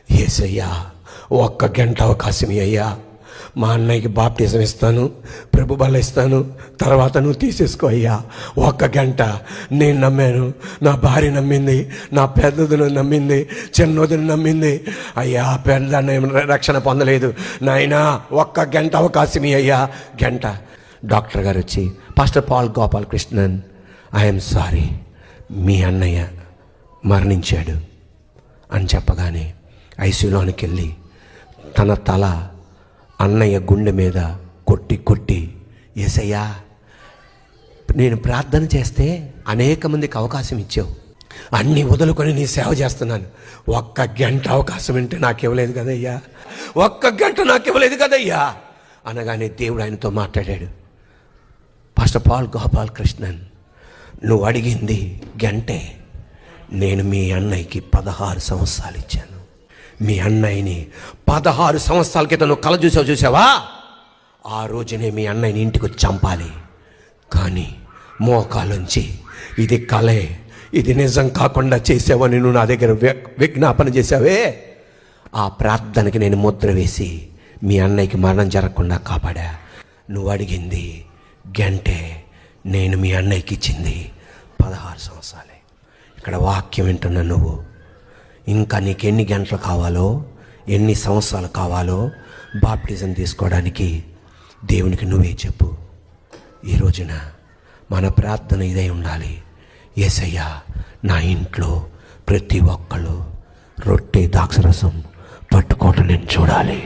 యేసయ్యా, ఒక్క గంట అవకాశం అయ్యా, మా అన్నయ్యకి బాప్టిజం ఇస్తాను, ప్రభు బల ఇస్తాను, తర్వాత నువ్వు తీసేసుకో అయ్యా. ఒక్క గంట. నేను నమ్మాను, నా భార్య నమ్మింది, నా పెద్దదిని నమ్మింది, చిన్నదిని నమ్మింది. అయ్యా, పెద్ద రక్షణ పొందలేదు. నాయనా, ఒక్క గంట అవకాశం అయ్యా. గంట. డాక్టర్ గారు వచ్చి, pastor Paul Gopal Krishnan, I'm sorry, మీ అన్నయ్య మరణించాడు అని చెప్పగానే ఐసీయూలోనికి వెళ్ళి తన తల అన్నయ్య గుండె మీద కొట్టి కొట్టి, యేసయ్యా, నేను ప్రార్థన చేస్తే అనేక మందికి అవకాశం ఇచ్చావు, అన్నీ వదులుకొని నీ సేవ చేస్తున్నాను, ఒక్క గంట అవకాశం అంటే నాకు ఇవ్వలేదు కదయ్యా, ఒక్క గంట నాకు ఇవ్వలేదు కదయ్యా అనగానే దేవుడు ఆయనతో మాట్లాడాడు. పాస్టర్ పాల్ గోపాల్ కృష్ణన్, నువ్వు అడిగింది గంటే, నేను మీ అన్నయ్యకి 16 సంవత్సరాలు ఇచ్చాను. మీ అన్నయ్యని 16 సంవత్సరాల క్రితం నువ్వు చూసావా? ఆ రోజునే మీ అన్నయ్యని ఇంటికి వచ్చి చంపాలి. కానీ మోకాలుంచి ఇది కలే, ఇది నిజం కాకుండా చేసావని నువ్వు నా దగ్గర విజ్ఞాపన చేసావే, ఆ ప్రార్థనకి నేను ముద్ర వేసి మీ అన్నయ్యకి మరణం జరగకుండా కాపాడా. నువ్వు అడిగింది గంటే, నేను మీ అన్నయ్యకి ఇచ్చింది 16 సంవత్సరాలే. ఇక్కడ వాక్యం వింటున్నా నువ్వు, ఇంకా నీకు ఎన్ని గంటలు కావాలో, ఎన్ని సంవత్సరాలు కావాలో బాప్టిజం తీసుకోవడానికి దేవునికి నువ్వే చెప్పు. ఈ రోజున మన ప్రార్థన ఇదే ఉండాలి. యేసయ్యా, నా ఇంట్లో ప్రతి ఒక్కళ్ళు రొట్టె ద్రాక్షరసం పట్టుకోవటం నేను చూడాలి.